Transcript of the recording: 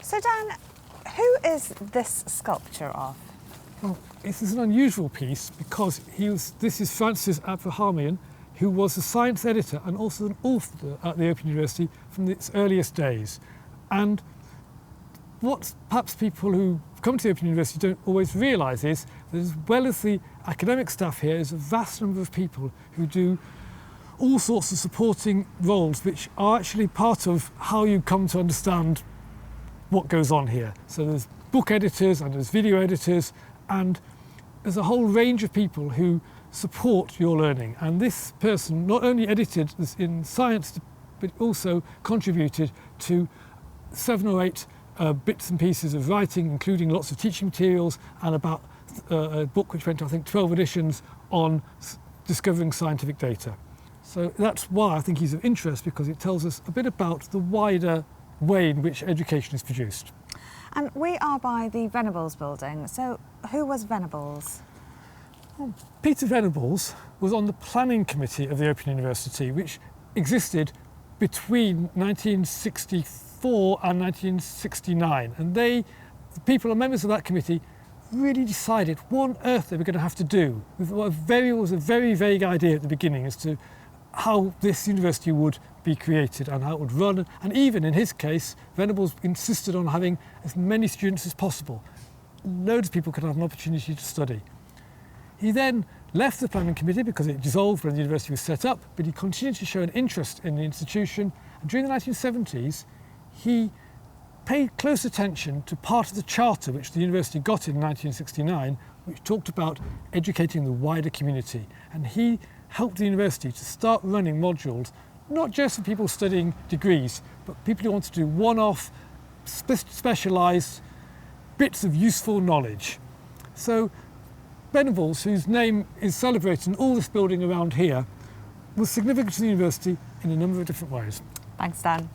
So Dan, who is this sculpture of? Well, this is an unusual piece because this is Francis Aprahamian, who was a science editor and also an author at the Open University from its earliest days. And what perhaps people who come to the Open University don't always realise is that as well as the academic staff here, there's a vast number of people who do all sorts of supporting roles which are actually part of how you come to understand what goes on here. So there's book editors and there's video editors, and there's a whole range of people who support your learning. And this person not only edited this in science, but also contributed to 7 or 8 bits and pieces of writing, including lots of teaching materials and about a book which went to, I think, 12 editions on discovering scientific data. So that's why I think he's of interest, because it tells us a bit about the wider way in which education is produced. And we are by the Venables building, so who was Venables? Well, Peter Venables was on the planning committee of the Open University, which existed between 1964 and 1969. And the people, members of that committee, really decided what on earth they were going to have to do. It was a very vague idea at the beginning as to how this university would be created and how it would run. And even in his case, Venables insisted on having as many students as possible. Loads of people could have an opportunity to study. He then left the planning committee because it dissolved when the university was set up, but he continued to show an interest in the institution. And during the 1970s, he paid close attention to part of the charter which the university got in 1969, which talked about educating the wider community. And he helped the university to start running modules, not just for people studying degrees, but people who want to do one-off, specialised bits of useful knowledge. So Venables, whose name is celebrated in all this building around here, was significant to the university in a number of different ways. Thanks, Dan.